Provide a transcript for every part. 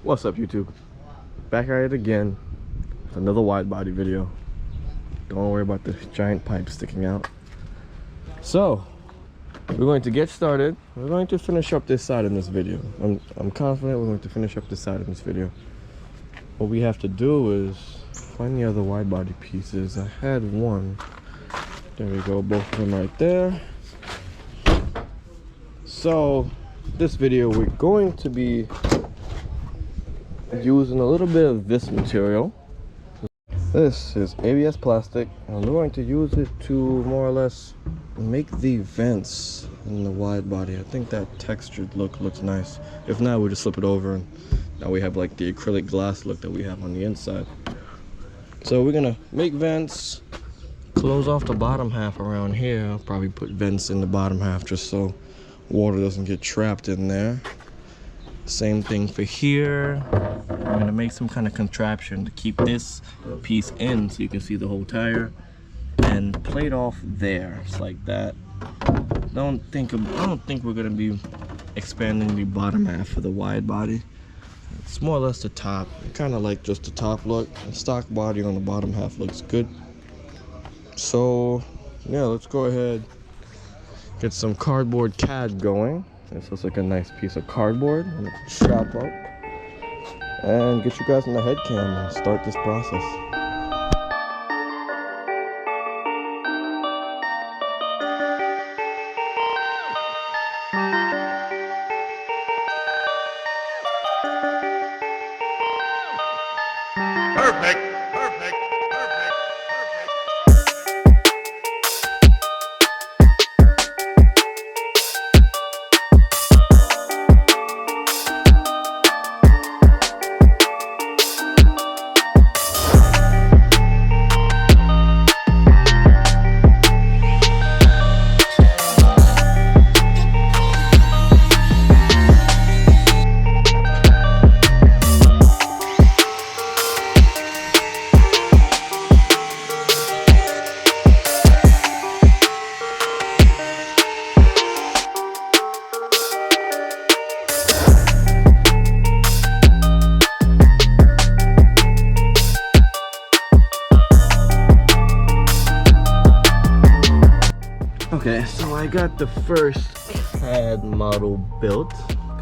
What's up, YouTube? Back at it again with another wide body video. Don't worry about the giant pipe sticking out. So we're going to get started. We're going to finish up this side in this video. I'm confident we're going to finish up this side in this video. What we have to do is find the other wide body pieces. I had one. There we go, both of them right there. So this video we're going to be using a little bit of this material. This is ABS plastic, and we're going to use it to more or less make the vents in the wide body. I think that textured look looks nice. If not, we'll just flip it over and now we have like the acrylic glass look that we have on the inside. So we're gonna make vents, close off the bottom half around here. I'll probably put vents in the bottom half just so water doesn't get trapped in there. Same thing for here. I'm gonna make some kind of contraption to keep this piece in so you can see the whole tire, and plate off there, just like that. I don't think we're gonna be expanding the bottom half of the wide body. It's more or less the top. I kind of like just the top look. The stock body on the bottom half looks good. So yeah, let's go ahead, get some cardboard CAD going. This looks like a nice piece of cardboard. I'm gonna chop up and get you guys in the head cam and start this process. Perfect. Okay, so I got the first CAD model built.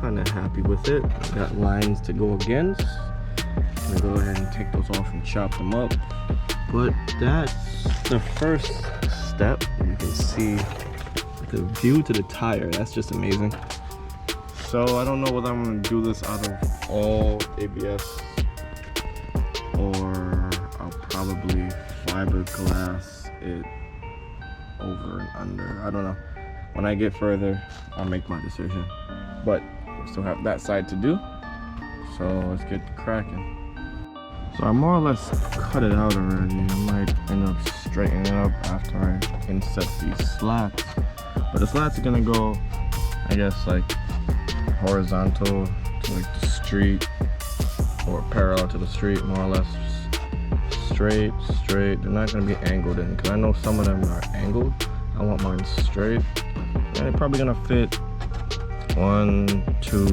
Kind of happy with it. Got lines to go against. I'm gonna go ahead and take those off and chop them up. But that's the first step. You can see the view to the tire. That's just amazing. So I don't know whether I'm gonna do this out of all ABS or I'll probably fiberglass it over and under. I don't know. When I get further, I'll make my decision. But we still have that side to do. So let's get cracking. So I more or less cut it out already. I might end up straightening it up after I inset these slats. But the slats are gonna go, I guess, like horizontal to like the street, or parallel to the street, more or less. Straight. They're not gonna be angled in, because I know some of them are angled. I want mine straight. And they're probably gonna fit 1, 2.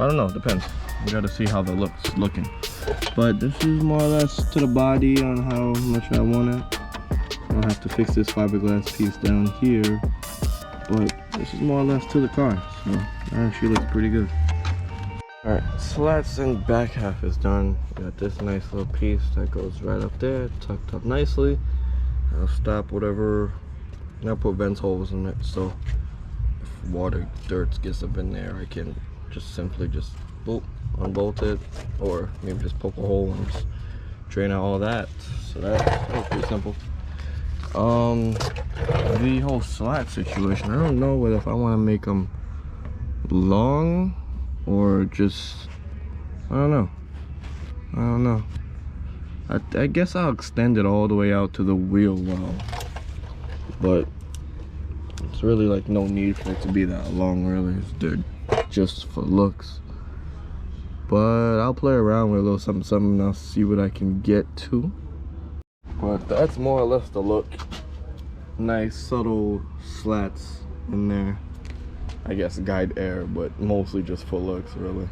I don't know, depends. We gotta see how the look's looking. But this is more or less to the body on how much I want it. I'll have to fix this fiberglass piece down here. But this is more or less to the car. So that actually looks pretty good. Alright, slats and back half is done. Got this nice little piece that goes right up there, tucked up nicely. I'll stop whatever, and I'll put vent holes in it, so if water, dirt gets up in there, I can just simply boop, unbolt it, or maybe just poke a hole and just drain out all that. So that was pretty simple. The whole slat situation, I don't know whether if I want to make them long or just, I don't know. I guess I'll extend it all the way out to the wheel well, but it's really like no need for it to be that long, really. They're just for looks. But I'll play around with a little something and I'll see what I can get to. But that's more or less the look. Nice subtle slats in there. I guess guide air, but mostly just for looks, really.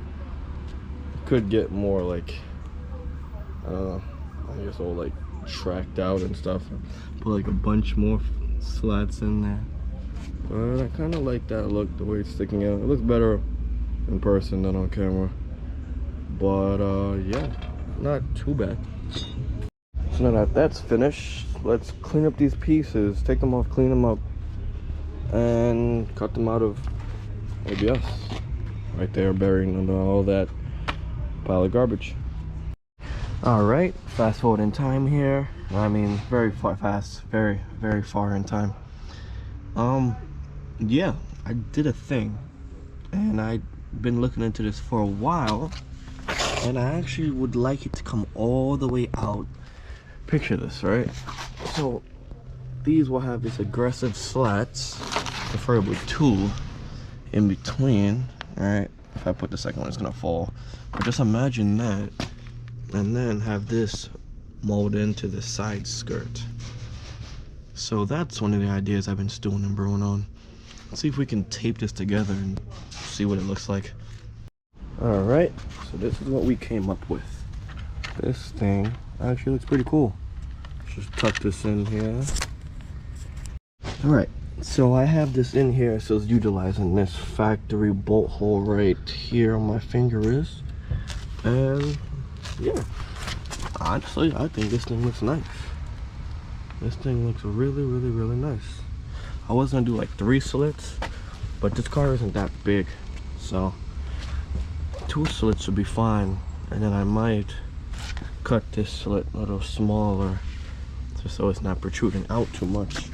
could get more like, I guess all like tracked out and stuff. Put like a bunch more slats in there. But I kind of like that look, the way it's sticking out. It looks better in person than on camera. But yeah, not too bad. So now that that's finished, let's clean up these pieces, take them off, clean them up, and cut them out of ABS. Right there, buried under all that pile of garbage. Alright, fast forward in time here. I mean, very far fast, very far in time. Yeah, I did a thing, and I've been looking into this for a while, and I actually would like it to come all the way out. Picture this, right? So these will have these aggressive slats, preferably 2 in between. All right, if I put the second one, it's gonna fall, but just imagine that, and then have this mold into the side skirt. So that's one of the ideas I've been stewing and brewing on. Let's see if we can tape this together and see what it looks like. All right, so this is what we came up with. This thing actually looks pretty cool. Just tuck this in here. All right, so I have this in here, so it's utilizing this factory bolt hole right here on my finger is. And yeah, honestly, I think this thing looks nice. This thing looks really nice. I was gonna do like 3 slits, but this car isn't that big, so 2 slits should be fine. And then I might cut this slit a little smaller, just so it's not protruding out too much.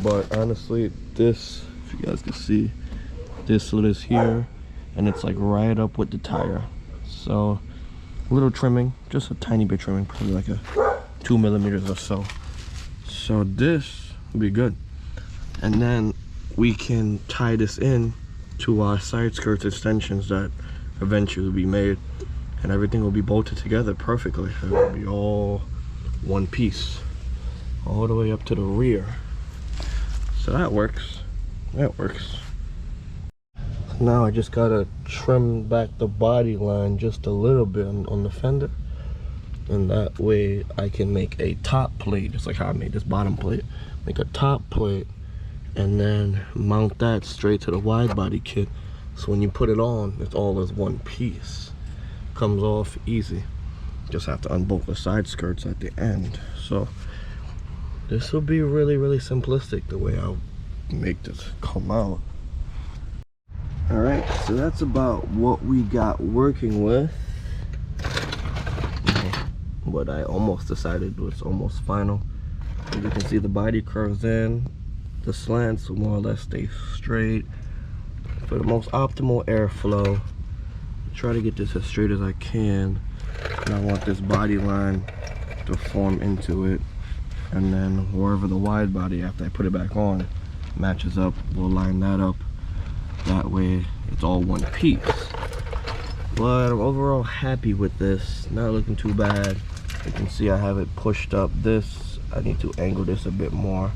But honestly, this, if you guys can see, this slit is here, and it's like right up with the tire. So a little trimming, just a tiny bit trimming, probably like a 2 millimeters or so. So this will be good. And then we can tie this in to our side skirts extensions that eventually will be made, and everything will be bolted together perfectly. It will be all one piece, all the way up to the rear. So that works. That works. Now I just gotta trim back the body line just a little bit on the fender, and that way I can make a top plate, just like how I made this bottom plate. Make a top plate and then mount that straight to the wide body kit, so when you put it on, it's all as one piece. Comes off easy. Just have to unbolt the side skirts at the end. So this will be really simplistic the way I'll make this come out. All right, so that's about what we got working with. What I almost decided was almost final. As you can see, the body curves in, the slants will more or less stay straight for the most optimal airflow. Try to get this as straight as I can, and I want this body line to form into it, and then wherever the wide body, after I put it back on, matches up, we'll line that up. That way it's all one piece. But I'm overall happy with this, not looking too bad. You can see I have it pushed up. This, I need to angle this a bit more,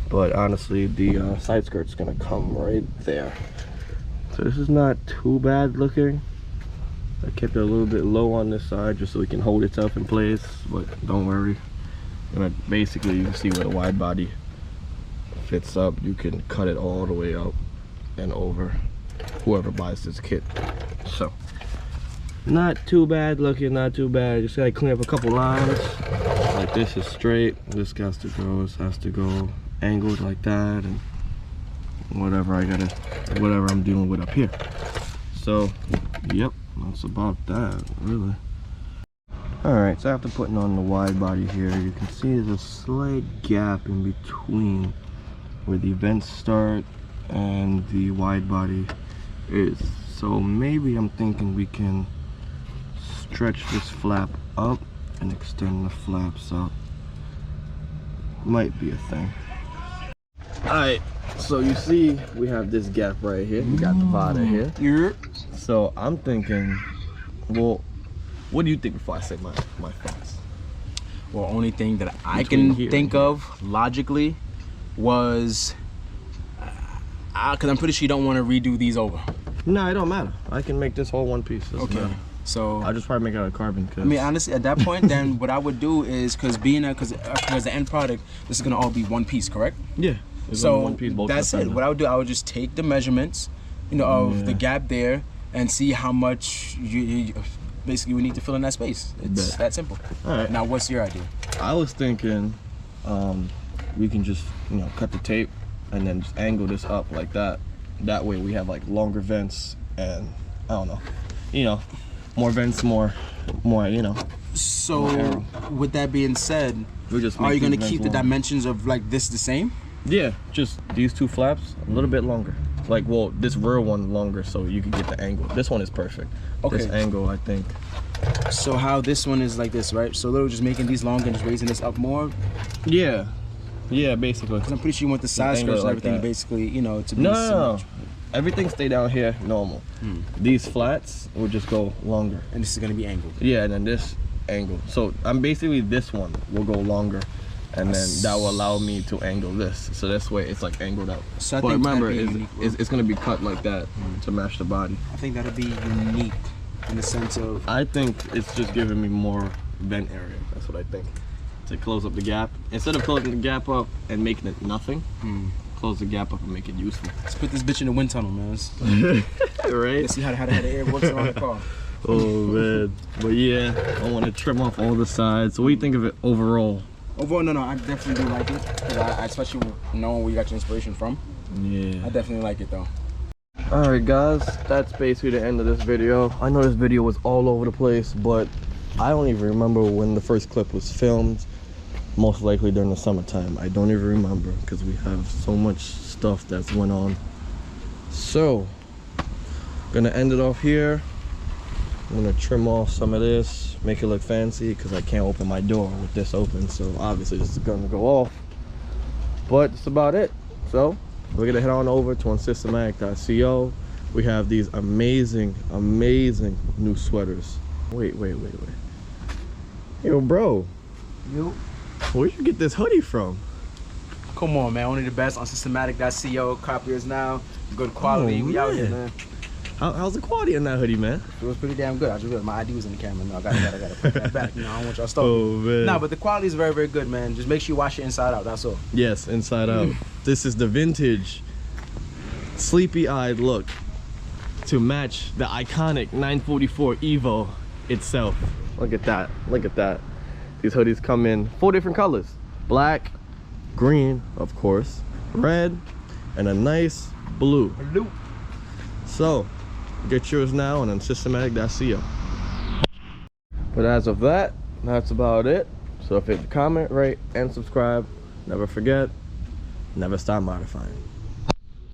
but honestly the side skirt's gonna come right there. So this is not too bad looking. I kept it a little bit low on this side just so it can hold itself in place, but don't worry. And basically you can see where the wide body fits up. You can cut it all the way up and over, whoever buys this kit. So not too bad looking, not too bad. Just gotta clean up a couple lines. Like this is straight, this has to go, this has to go angled like that, and whatever I'm dealing with up here. So yep, that's about that really. All right, so after putting on the wide body here, you can see there's a slight gap in between where the vents start and the wide body is. So maybe I'm thinking we can stretch this flap up and extend the flaps up. Might be a thing. Alright, so you see we have this gap right here. We got the Vada here. So I'm thinking, well, what do you think before I say my thoughts? Well, only thing that I can think of logically was, because I'm pretty sure you don't want to redo these over. No, it don't matter. I can make this whole one piece. Okay. So I'll just probably make it out of carbon. Cause I mean, honestly, at that point, then what I would do is, because the end product, this is gonna all be one piece, correct? yeah. It's So one piece, that's it. What I would do, I would just take the measurements, of the gap there, and see how much you basically we need to fill in that space. It's that simple. All right. Now, what's your idea? I was thinking, we can just cut the tape and then just angle this up like that. That way we have like longer vents and I don't know, more vents, more. So, with that being said, we just are you gonna keep the dimensions of like this the same? Yeah, just these two flaps a little bit longer. Like, well, this rear one longer so you can get the angle. This one is perfect. Okay. This angle, I think. So how this one is like this, right? So literally just making these longer and just raising this up more. Yeah, basically. Because I'm pretty sure you want the side skirts and everything, basically, to be no. Everything stay down here normal. These flats will just go longer. And this is gonna be angled. Yeah, and then this angle. So I'm basically this one will go longer, and then that will allow me to angle this. So this way it's like angled out. So I think remember, it's gonna be cut like that to match the body. I think that'll be unique in the sense of. I think it's just giving me more vent area. That's what I think. To close up the gap, instead of closing the gap up and making it nothing. Close the gap up and make it useful. Let's put this bitch in the wind tunnel, man. Right? Let's see how the air works around the car. Oh man, but yeah, I want to trim off all the sides. So what do you think of it overall? Overall, no, I definitely do like it. Because I especially knowing where you got your inspiration from. Yeah. I definitely like it though. Alright guys, that's basically the end of this video. I know this video was all over the place, but I don't even remember when the first clip was filmed. Most likely during the summertime. I don't even remember because we have so much stuff that's went on. So, gonna end it off here. I'm gonna trim off some of this, make it look fancy because I can't open my door with this open. So obviously this is gonna go off. But that's about it. So we're gonna head on over to unsystematic.co. We have these amazing new sweaters. Wait. Yo, bro. Yo. Where'd you get this hoodie from? Come on, man. Only the best on systematic.co. Copiers now. Good quality. We out here, man. How's the quality in that hoodie, man? It was pretty damn good. I just realized my ID was in the camera. No, I gotta put that back. I don't want y'all stolen. Oh, man. Nah, but the quality is very, very good, man. Just make sure you wash it inside out. That's all. Yes, inside out. This is the vintage, sleepy-eyed look to match the iconic 944 Evo itself. Look at that. Look at that. These hoodies come in 4 different colors. Black, green, of course, red, and a nice blue. So, get yours now on unsystematic.co. But as of that, that's about it. So if you comment, rate, and subscribe, never forget, never stop modifying.